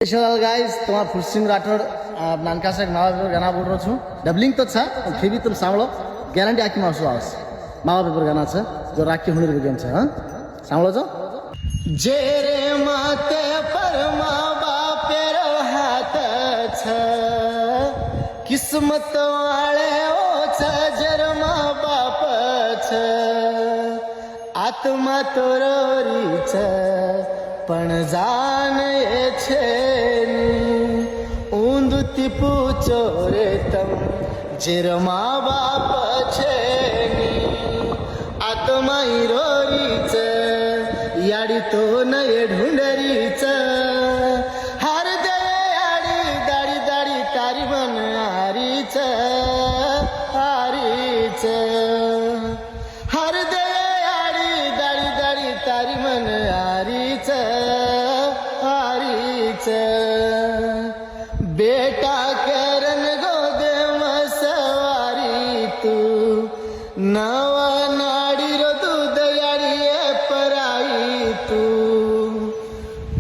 guys तुम्हारा फुलसिंह राठौड़ नानका से नवा गाना बोल रहा छू डबलिंग तो छा फिर भी तुम सांभळो ग्यारंटी आखी मासू आवाज मावा पेपर गाना छ जो राखी हुनेर बिगन छ हां सांभळो छ जे रे माते परमा बापेर हात छ किस्मत वाळे ओ छ जरमा बाप छ आत्मा तोरोरी छ पण जान ये छेनी ऊंधती पूछो रे तम जिरमा बाप छेनी आत्मा रोरीच याडी तो नये ढुंडरीच हार दे याडी दाडी दाडी तारी मन हारीच हारीच हार दे याडी दाडी दाडी तारी मन हारीच हारीच बेटा करन गोदे मसवारी तू नवा नाडी रो दूध याडी पराई तू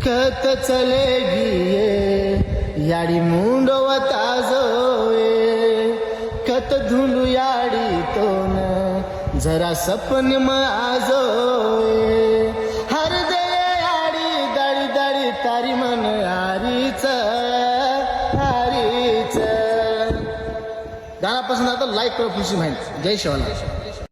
कत चलेगी ये याडी मुंडो वताजोए कत धुंडू याडी तो न जरा सपन में आजोए हर दे याडी दाडी दाडी तारी मन हारीच हारीच गाना पसंद आता लाईक करो खुशी माहिती जय शिवलाल